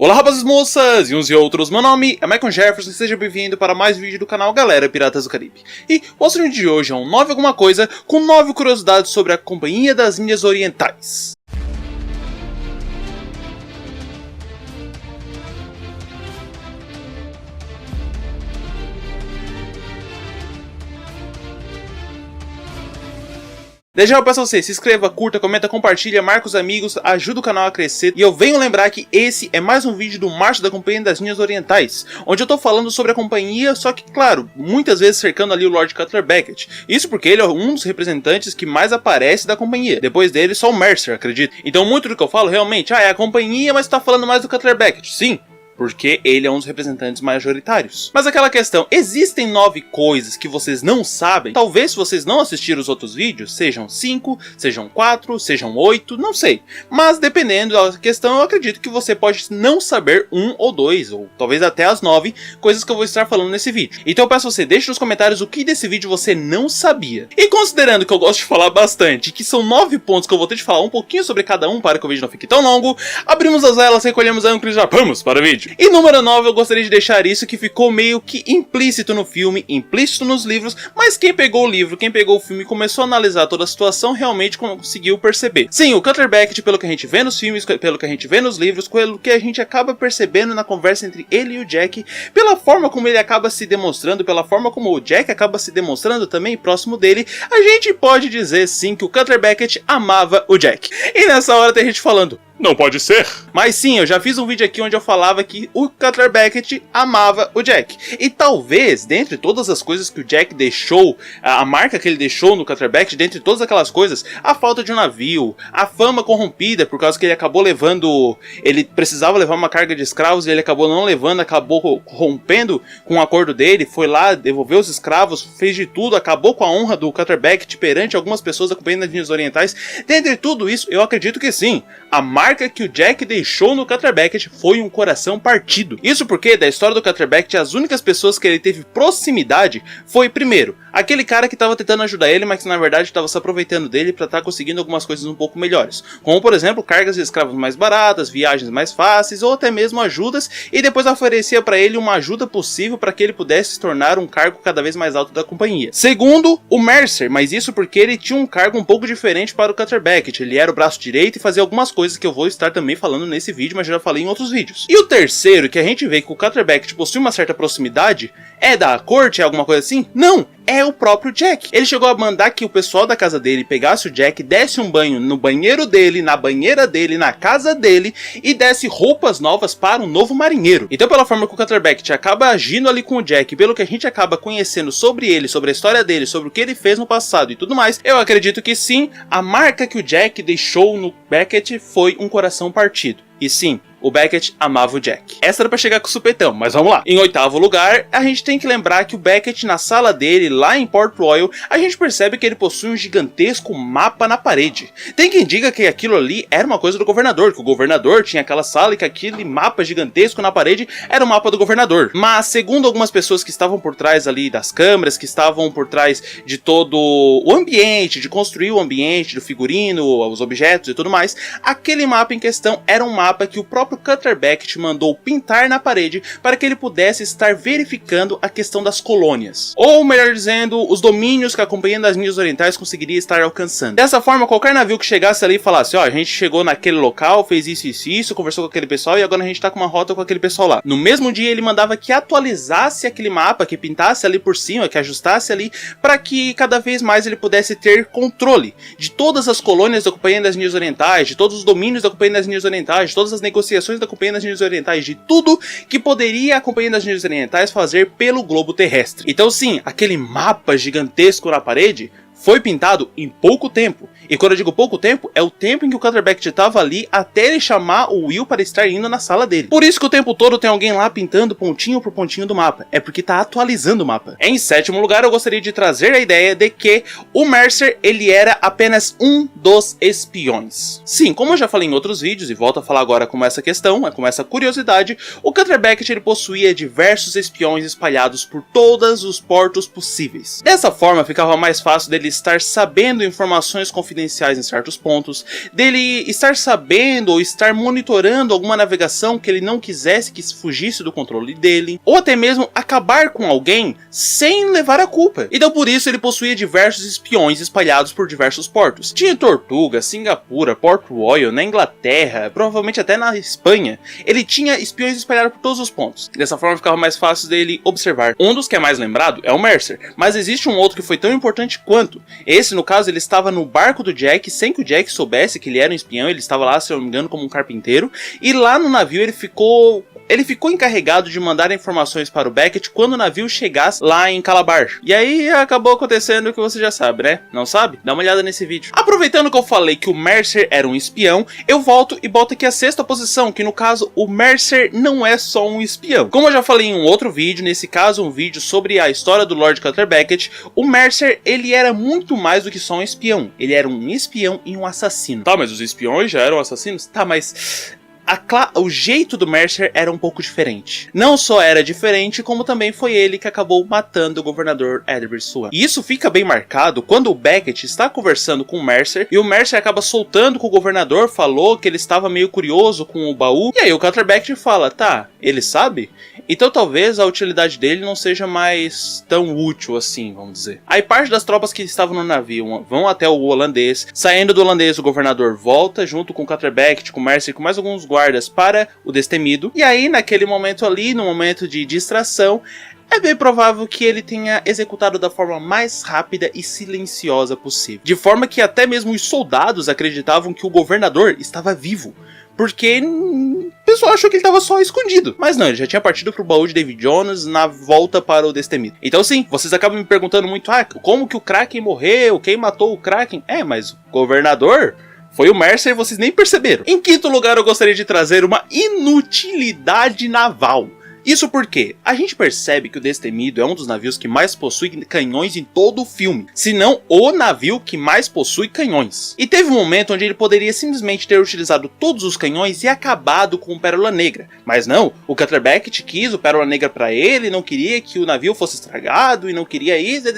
Olá rapazes e moças, e uns e outros, meu nome é Michael Jefferson e seja bem-vindo para mais vídeo do canal Galera Piratas do Caribe. E o assunto de hoje é um 9 alguma coisa com 9 curiosidades sobre a Companhia das Índias Orientais. Desde já eu peço a você, se inscreva, curta, comenta, compartilha, marca os amigos, ajuda o canal a crescer. E eu venho lembrar que esse é mais um vídeo do Marcha da Companhia das Índias Orientais, onde eu tô falando sobre a companhia, só que, claro, muitas vezes cercando ali o Lord Cutler Beckett. Isso porque ele é um dos representantes que mais aparece da companhia. Depois dele, só o Mercer, acredito. Então muito do que eu falo realmente, é a companhia, mas tá falando mais do Cutler Beckett. Sim, porque ele é um dos representantes majoritários. Mas aquela questão, existem 9 coisas que vocês não sabem? Talvez se vocês não assistiram os outros vídeos, sejam 5, sejam 4, sejam 8, não sei. Mas dependendo da questão, eu acredito que você pode não saber 1 ou 2, ou talvez até as 9 coisas que eu vou estar falando nesse vídeo. Então eu peço a você, deixe nos comentários o que desse vídeo você não sabia. E considerando que eu gosto de falar bastante, que são 9 pontos que eu vou ter de falar um pouquinho sobre cada um para que o vídeo não fique tão longo, abrimos as velas, recolhemos a âncora e já vamos para o vídeo. E número 9, eu gostaria de deixar isso que ficou meio que implícito no filme, implícito nos livros, mas quem pegou o livro, quem pegou o filme e começou a analisar toda a situação realmente conseguiu perceber. Sim, o Cutler Beckett, pelo que a gente vê nos filmes, pelo que a gente vê nos livros, pelo que a gente acaba percebendo na conversa entre ele e o Jack, pela forma como ele acaba se demonstrando, pela forma como o Jack acaba se demonstrando também próximo dele, a gente pode dizer sim que o Cutler Beckett amava o Jack. E nessa hora tem gente falando, não pode ser. Mas sim, eu já fiz um vídeo aqui onde eu falava que o Cutler Beckett amava o Jack. E talvez, dentre todas as coisas que o Jack deixou, a marca que ele deixou no Cutler Beckett, dentre todas aquelas coisas, a falta de um navio, a fama corrompida, por causa que ele acabou levando, ele precisava levar uma carga de escravos e ele acabou não levando, acabou rompendo com o acordo dele, foi lá, devolveu os escravos, fez de tudo, acabou com a honra do Cutler Beckett perante algumas pessoas da Companhia das Índias Orientais. Dentre tudo isso, eu acredito que sim, a marca que o Jack deixou no Cutler Beckett foi um coração partido. Isso porque, da história do Cutler Beckett, as únicas pessoas que ele teve proximidade foi, primeiro, aquele cara que estava tentando ajudar ele, mas que na verdade estava se aproveitando dele para estar conseguindo algumas coisas um pouco melhores. Como, por exemplo, cargas de escravos mais baratas, viagens mais fáceis, ou até mesmo ajudas, e depois oferecia para ele uma ajuda possível para que ele pudesse se tornar um cargo cada vez mais alto da companhia. Segundo, o Mercer, mas isso porque ele tinha um cargo um pouco diferente para o Cutler Beckett. Ele era o braço direito e fazia algumas coisas que eu vou estar também falando nesse vídeo, mas já falei em outros vídeos. E o terceiro, que a gente vê que o Cutler Beckett possui uma certa proximidade, é da corte, é alguma coisa assim? Não! É o próprio Jack. Ele chegou a mandar que o pessoal da casa dele pegasse o Jack, desse um banho no banheiro dele, na banheira dele, na casa dele e desse roupas novas para um novo marinheiro. Então, pela forma que o Cutler Beckett acaba agindo ali com o Jack, pelo que a gente acaba conhecendo sobre ele, sobre a história dele, sobre o que ele fez no passado e tudo mais, eu acredito que sim, a marca que o Jack deixou no Beckett foi um coração partido. E sim, o Beckett amava o Jack. Essa era pra chegar com o supetão, mas vamos lá. Em 8º lugar, a gente tem que lembrar que o Beckett, na sala dele, lá em Port Royal, a gente percebe que ele possui um gigantesco mapa na parede. Tem quem diga que aquilo ali era uma coisa do governador, que o governador tinha aquela sala e que aquele mapa gigantesco na parede era o mapa do governador. Mas, segundo algumas pessoas que estavam por trás ali das câmeras, que estavam por trás de todo o ambiente, de construir o ambiente, do figurino, os objetos e tudo mais, aquele mapa em questão era um mapa que o próprio Cutler Beckett mandou pintar na parede para que ele pudesse estar verificando a questão das colônias. Ou melhor dizendo, os domínios que a Companhia das Índias Orientais conseguiria estar alcançando. Dessa forma, qualquer navio que chegasse ali e falasse, ó, a gente chegou naquele local, fez isso, isso, isso, conversou com aquele pessoal e agora a gente tá com uma rota com aquele pessoal lá. No mesmo dia ele mandava que atualizasse aquele mapa, que pintasse ali por cima, que ajustasse ali, para que cada vez mais ele pudesse ter controle de todas as colônias da Companhia das Índias Orientais, de todos os domínios da Companhia das Índias Orientais, de todas as negociações da Companhia das Índias Orientais, de tudo que poderia a Companhia das Índias Orientais fazer pelo globo terrestre. Então sim, aquele mapa gigantesco na parede foi pintado em pouco tempo. E quando eu digo pouco tempo, é o tempo em que o Cutler Beckett estava ali até ele chamar o Will para estar indo na sala dele. Por isso que o tempo todo tem alguém lá pintando pontinho por pontinho do mapa. É porque está atualizando o mapa. Em 7º lugar, eu gostaria de trazer a ideia de que o Mercer, ele era apenas um dos espiões. Sim, como eu já falei em outros vídeos, e volto a falar agora com essa questão, com essa curiosidade, o Cutler Beckett ele possuía diversos espiões espalhados por todos os portos possíveis. Dessa forma, ficava mais fácil dele estar sabendo informações confidenciais em certos pontos, dele estar sabendo ou estar monitorando alguma navegação que ele não quisesse que fugisse do controle dele, ou até mesmo acabar com alguém sem levar a culpa. Então por isso ele possuía diversos espiões espalhados por diversos portos. Tinha em Tortuga, Singapura, Port Royal, na Inglaterra, provavelmente até na Espanha. Ele tinha espiões espalhados por todos os pontos. Dessa forma ficava mais fácil dele observar. Um dos que é mais lembrado é o Mercer, mas existe um outro que foi tão importante quanto. Esse, no caso, ele estava no barco do Jack sem que o Jack soubesse que ele era um espião. Ele estava lá, se eu não me engano, como um carpinteiro. E lá no navio ele ficou encarregado de mandar informações para o Beckett quando o navio chegasse lá em Calabar. E aí acabou acontecendo o que você já sabe, né? Não sabe? Dá uma olhada nesse vídeo. Aproveitando que eu falei que o Mercer era um espião, eu volto e boto aqui a sexta posição, que no caso o Mercer não é só um espião. Como eu já falei em um outro vídeo, nesse caso um vídeo sobre a história do Lord Cutler Beckett, o Mercer ele era muito mais do que só um espião. Ele era um espião e um assassino. Tá, mas os espiões já eram assassinos? Tá, mas o jeito do Mercer era um pouco diferente. Não só era diferente, como também foi ele que acabou matando o governador Edward Swan. E isso fica bem marcado quando o Beckett está conversando com o Mercer, e o Mercer acaba soltando que o governador falou que ele estava meio curioso com o baú, e aí o Cutler Beckett fala, tá, ele sabe? Então talvez a utilidade dele não seja mais tão útil assim, vamos dizer. Aí parte das tropas que estavam no navio vão até o holandês. Saindo do holandês, o governador volta junto com o Cutler Beckett, com o Mercer e com mais alguns guardas para o Destemido. E aí naquele momento ali, no momento de distração, é bem provável que ele tenha executado da forma mais rápida e silenciosa possível. De forma que até mesmo os soldados acreditavam que o governador estava vivo. Porque o pessoal achou que ele estava só escondido. Mas não, ele já tinha partido pro baú de David Jones na volta para o Destemido. Então sim, vocês acabam me perguntando muito, como que o Kraken morreu? Quem matou o Kraken? Mas o governador foi o Mercer e vocês nem perceberam. Em quinto lugar, eu gostaria de trazer uma inutilidade naval. Isso porque a gente percebe que o Destemido é um dos navios que mais possui canhões em todo o filme, se não o navio que mais possui canhões. E teve um momento onde ele poderia simplesmente ter utilizado todos os canhões e acabado com o Pérola Negra. Mas não, o Cutler Beckett quis o Pérola Negra para ele, não queria que o navio fosse estragado e não queria isso.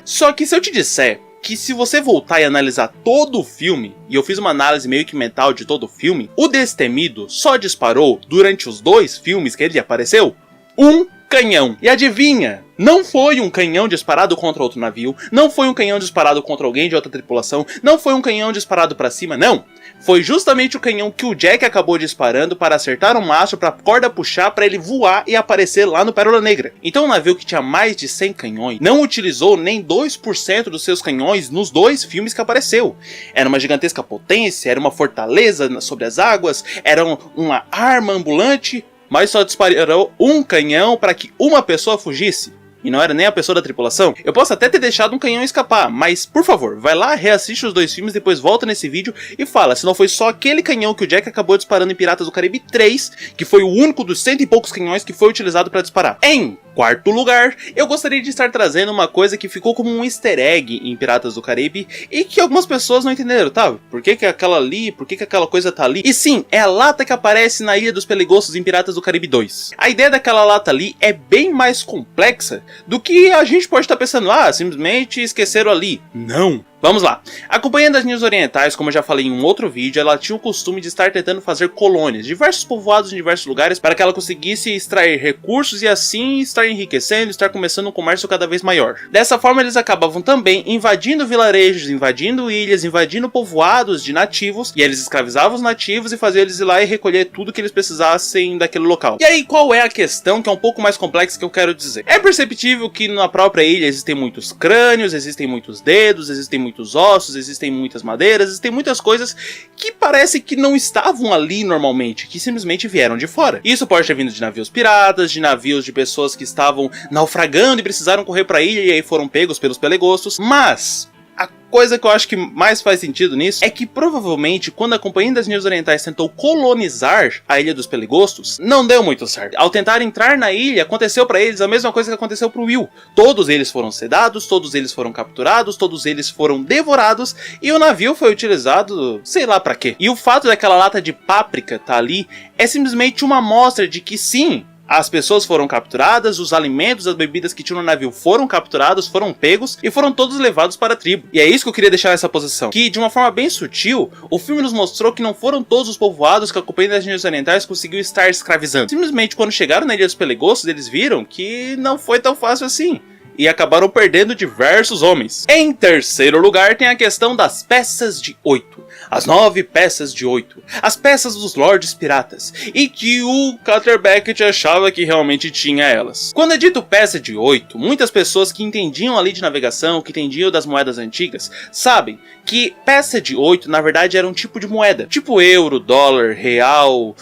Só que se eu te disser que se você voltar e analisar todo o filme, e eu fiz uma análise meio que mental de todo o filme, o Destemido só disparou, durante os 2 filmes que ele apareceu, um canhão. E adivinha? Não foi um canhão disparado contra outro navio, não foi um canhão disparado contra alguém de outra tripulação, não foi um canhão disparado para cima, não. Foi justamente o canhão que o Jack acabou disparando para acertar o mastro, para a corda puxar, para ele voar e aparecer lá no Pérola Negra. Então o navio que tinha mais de 100 canhões não utilizou nem 2% dos seus canhões nos 2 filmes que apareceu. Era uma gigantesca potência, era uma fortaleza sobre as águas, era uma arma ambulante, mas só disparou um canhão para que uma pessoa fugisse. E não era nem a pessoa da tripulação. Eu posso até ter deixado um canhão escapar, mas por favor, vai lá, reassiste os 2 filmes, depois volta nesse vídeo e fala se não foi só aquele canhão que o Jack acabou disparando em Piratas do Caribe 3, que foi o único dos 100 e poucos canhões que foi utilizado para disparar. Em quarto lugar, eu gostaria de estar trazendo uma coisa que ficou como um easter egg em Piratas do Caribe e que algumas pessoas não entenderam, tá? Por que aquela ali, por que aquela coisa tá ali? E sim, é a lata que aparece na Ilha dos Pelegostos em Piratas do Caribe 2. A ideia daquela lata ali é bem mais complexa do que a gente pode estar pensando, simplesmente esqueceram ali. Não! Vamos lá. A Companhia das Ninhas Orientais, como eu já falei em um outro vídeo, ela tinha o costume de estar tentando fazer colônias, diversos povoados em diversos lugares, para que ela conseguisse extrair recursos e assim estar enriquecendo, estar começando um comércio cada vez maior. Dessa forma eles acabavam também invadindo vilarejos, invadindo ilhas, invadindo povoados de nativos, e eles escravizavam os nativos e faziam eles ir lá e recolher tudo que eles precisassem daquele local. E aí qual é a questão que é um pouco mais complexa que eu quero dizer? É perceptível que na própria ilha existem muitos crânios, existem muitos dedos, existem muitos ossos, existem muitas madeiras, existem muitas coisas que parece que não estavam ali normalmente, que simplesmente vieram de fora. Isso pode ter vindo de navios piratas, de navios de pessoas que estavam naufragando e precisaram correr para a ilha e aí foram pegos pelos pelegostos, mas a coisa que eu acho que mais faz sentido nisso é que provavelmente quando a Companhia das Ninhas Orientais tentou colonizar a Ilha dos Pelegostos, não deu muito certo. Ao tentar entrar na ilha, aconteceu pra eles a mesma coisa que aconteceu pro Will. Todos eles foram sedados, todos eles foram capturados, todos eles foram devorados e o navio foi utilizado sei lá pra quê. E o fato daquela lata de páprica tá ali é simplesmente uma amostra de que sim, As pessoas foram capturadas, os alimentos, as bebidas que tinham no navio foram capturados, foram pegos e foram todos levados para a tribo. E é isso que eu queria deixar nessa posição, que de uma forma bem sutil, o filme nos mostrou que não foram todos os povoados que a Companhia das Índias Orientais conseguiu estar escravizando. Simplesmente quando chegaram na Ilha dos Pelegossos, eles viram que não foi tão fácil assim. E acabaram perdendo diversos homens. Em terceiro lugar tem a questão das peças de 8. As 9 peças de 8. As peças dos Lords Piratas. E que o Cutter Beckett achava que realmente tinha elas. Quando é dito peça de 8, muitas pessoas que entendiam ali de navegação, que entendiam das moedas antigas, sabem que peça de 8 na verdade era um tipo de moeda. Tipo euro, dólar, real,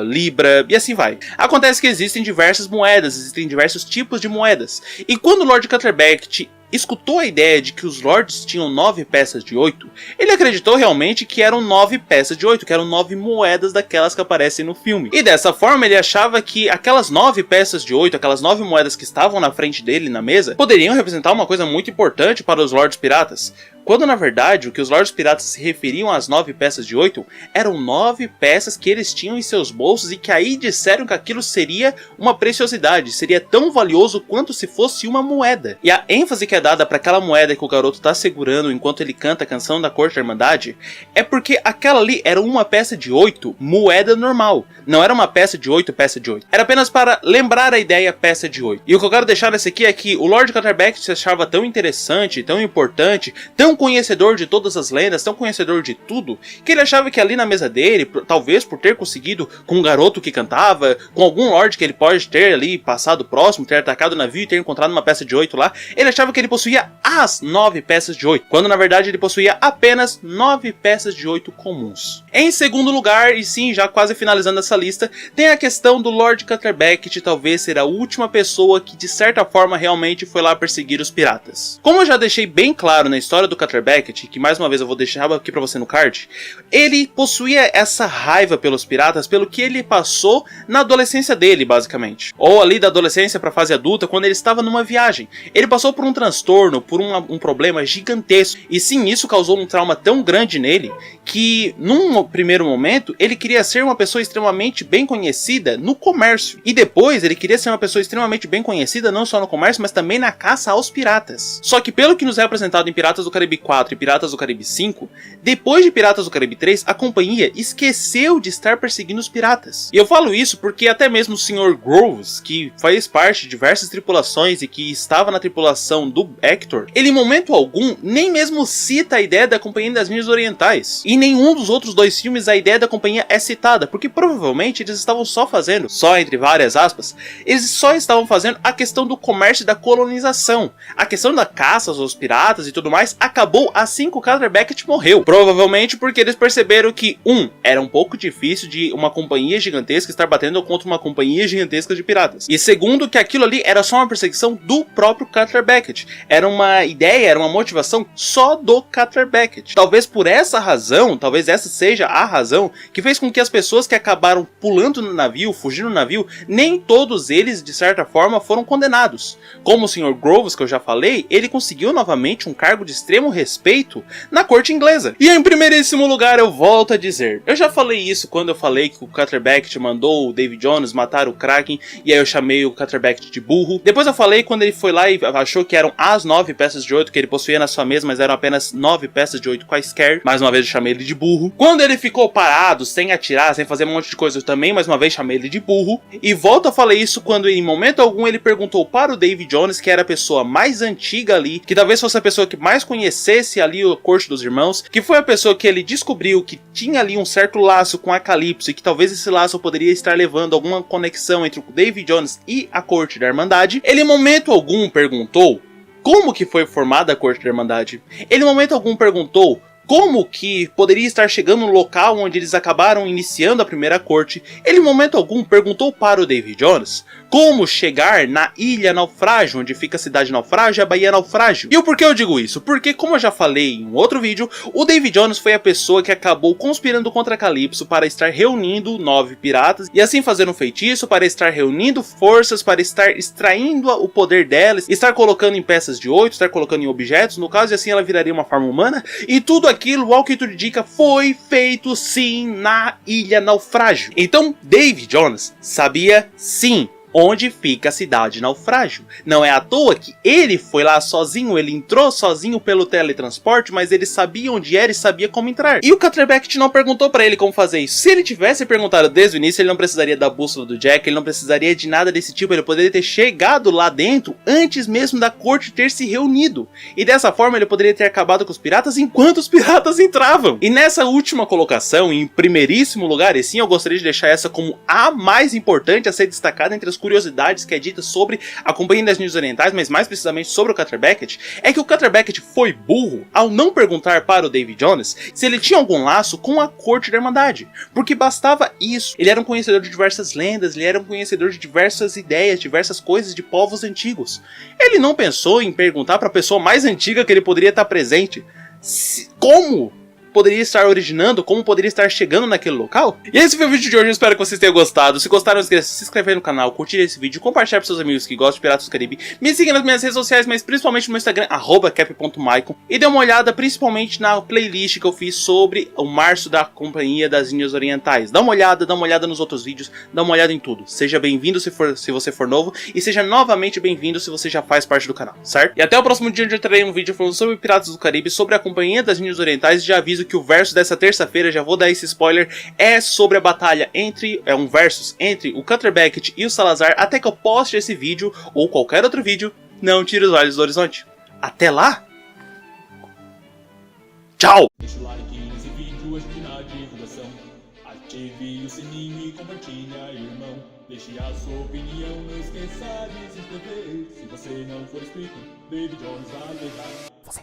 libra e assim vai. Acontece que existem diversas moedas, existem diversos tipos de moedas. E quando o Lord Cutter Beckett escutou a ideia de que os Lords tinham 9 peças de 8, ele acreditou realmente que eram 9 peças de 8, que eram 9 moedas daquelas que aparecem no filme. E dessa forma ele achava que aquelas 9 peças de 8, aquelas 9 moedas que estavam na frente dele na mesa, poderiam representar uma coisa muito importante para os Lords Piratas. Quando na verdade o que os Lords Piratas se referiam às 9 peças de 8 eram 9 peças que eles tinham em seus bolsos e que aí disseram que aquilo seria uma preciosidade, seria tão valioso quanto se fosse uma moeda. E a ênfase que é dada para aquela moeda que o garoto está segurando enquanto ele canta a canção da Corte da Irmandade é porque aquela ali era uma peça de 8 moeda normal, não era uma peça de 8 peça de 8. Era apenas para lembrar a ideia peça de 8. E o que eu quero deixar nesse aqui é que o Lord Cutter Beckett se achava tão interessante, tão importante, tão conhecedor de todas as lendas, tão conhecedor de tudo, que ele achava que ali na mesa dele, talvez por ter conseguido com um garoto que cantava, com algum Lord que ele pode ter ali passado próximo, ter atacado o navio e ter encontrado uma peça de 8 lá, ele achava que ele possuía as 9 peças de 8, quando na verdade ele possuía apenas 9 peças de 8 comuns. Em segundo lugar, e sim, já quase finalizando essa lista, tem a questão do Lord Cutter Beckett talvez ser a última pessoa que de certa forma realmente foi lá perseguir os piratas. Como eu já deixei bem claro na história do Cutter Beckett, que mais uma vez eu vou deixar aqui pra você no card, ele possuía essa raiva pelos piratas, pelo que ele passou na adolescência dele, basicamente. Ou ali da adolescência pra fase adulta, quando ele estava numa viagem. Ele passou por um transtorno, por um problema gigantesco. E sim, isso causou um trauma tão grande nele, que num primeiro momento, ele queria ser uma pessoa extremamente bem conhecida no comércio. E depois, ele queria ser uma pessoa extremamente bem conhecida, não só no comércio, mas também na caça aos piratas. Só que pelo que nos é apresentado em Piratas do Caribe 4 e Piratas do Caribe 5, depois de Piratas do Caribe 3, a companhia esqueceu de estar perseguindo os piratas. E eu falo isso porque até mesmo o Sr. Groves, que faz parte de diversas tripulações e que estava na tripulação do Hector, ele em momento algum nem mesmo cita a ideia da Companhia das Índias Orientais. E em nenhum dos outros 2 filmes a ideia da companhia é citada, porque provavelmente eles estavam só fazendo, só entre várias aspas, eles só estavam fazendo a questão do comércio e da colonização. A questão da caça aos piratas e tudo mais acabou assim que o Cutter Beckett morreu. Provavelmente porque eles perceberam que, era um pouco difícil de uma companhia gigantesca estar batendo contra uma companhia gigantesca de piratas. E segundo, que aquilo ali era só uma perseguição do próprio Cutter Beckett. Era uma ideia, era uma motivação só do Cutter Beckett. Talvez por essa razão, talvez essa seja a razão que fez com que as pessoas que acabaram pulando no navio, fugindo no navio, nem todos eles, de certa forma, foram condenados. Como o Sr. Groves, que eu já falei, ele conseguiu novamente um cargo de extremo respeito na corte inglesa. E em primeiríssimo lugar, eu volto a dizer, eu já falei isso quando eu falei que o Cutter Beckett mandou o Davy Jones matar o Kraken, e aí eu chamei o Cutter Beckett de burro. Depois eu falei quando ele foi lá e achou que eram as 9 peças de 8 que ele possuía na sua mesa, mas eram apenas 9 peças de 8 quaisquer. Mais uma vez eu chamei ele de burro. Quando ele ficou parado, sem atirar, sem fazer um monte de coisa, eu também mais uma vez chamei ele de burro. E volto a falar isso quando em momento algum ele perguntou para o Davy Jones, que era a pessoa mais antiga ali, que talvez fosse a pessoa que mais conhecesse ali a corte dos irmãos, que foi a pessoa que ele descobriu que tinha ali um certo laço com a Calypso e que talvez esse laço poderia estar levando alguma conexão entre o Davy Jones e a corte da Irmandade. Ele em momento algum perguntou como que foi formada a corte da Irmandade. Ele em momento algum perguntou como que poderia estar chegando no local onde eles acabaram iniciando a primeira corte. Ele em momento algum perguntou para o Davy Jones como chegar na Ilha Naufrágio, onde fica a cidade Naufrágio e a Baía Naufrágio. E o porquê eu digo isso? Porque, como eu já falei em um outro vídeo, o Davy Jones foi a pessoa que acabou conspirando contra Calypso para estar reunindo 9 piratas e assim fazer um feitiço para estar reunindo forças, para estar extraindo o poder dela, estar colocando em peças de 8, estar colocando em objetos, no caso, e assim ela viraria uma forma humana, e tudo aquilo aquilo, ao que tudo indica, foi feito sim na Ilha Naufrágio. Então Davy Jones sabia sim onde fica a cidade Naufrágio. Não é à toa que ele foi lá sozinho, ele entrou sozinho pelo teletransporte, mas ele sabia onde era e sabia como entrar. E o Cutter Beckett não perguntou pra ele como fazer isso. Se ele tivesse perguntado desde o início, ele não precisaria da bússola do Jack, ele não precisaria de nada desse tipo, ele poderia ter chegado lá dentro antes mesmo da corte ter se reunido. E dessa forma ele poderia ter acabado com os piratas enquanto os piratas entravam. E nessa última colocação, em primeiríssimo lugar, e sim eu gostaria de deixar essa como a mais importante a ser destacada entre as curiosidades que é dita sobre a Companhia das Ninhas Orientais, mas mais precisamente sobre o Cutter Beckett, é que o Cutter Beckett foi burro ao não perguntar para o Davy Jones se ele tinha algum laço com a corte da Irmandade, porque bastava isso. Ele era um conhecedor de diversas lendas, ele era um conhecedor de diversas ideias, diversas coisas de povos antigos. Ele não pensou em perguntar para a pessoa mais antiga que ele poderia estar presente como poderia estar originando, como poderia estar chegando naquele local. E esse foi o vídeo de hoje, eu espero que vocês tenham gostado. Se gostaram, não esqueça de se inscrever no canal, curtir esse vídeo, compartilhar para seus amigos que gostam de Piratas do Caribe, me siga nas minhas redes sociais, mas principalmente no meu Instagram, @cap.maicon, e dê uma olhada principalmente na playlist que eu fiz sobre o março da Companhia das Ninhas Orientais. Dá uma olhada nos outros vídeos, dá uma olhada em tudo. Seja bem-vindo se você for novo, e seja novamente bem-vindo se você já faz parte do canal, certo? E até o próximo dia onde eu trarei um vídeo falando sobre Piratas do Caribe, sobre a Companhia das Ninhas Orientais, e já aviso que o verso dessa terça-feira, já vou dar esse spoiler, é sobre a batalha um versus entre o Cutter Beckett e o Salazar. Até que eu poste esse vídeo, ou qualquer outro vídeo, não tire os olhos do horizonte. Até lá! Tchau! Deixa o like nesse vídeo, ajude na divulgação. Ative o sininho e compartilha, irmão. Deixe a sua opinião, não esqueça de se inscrever. Se você não for inscrito, Davy Jones vai errar.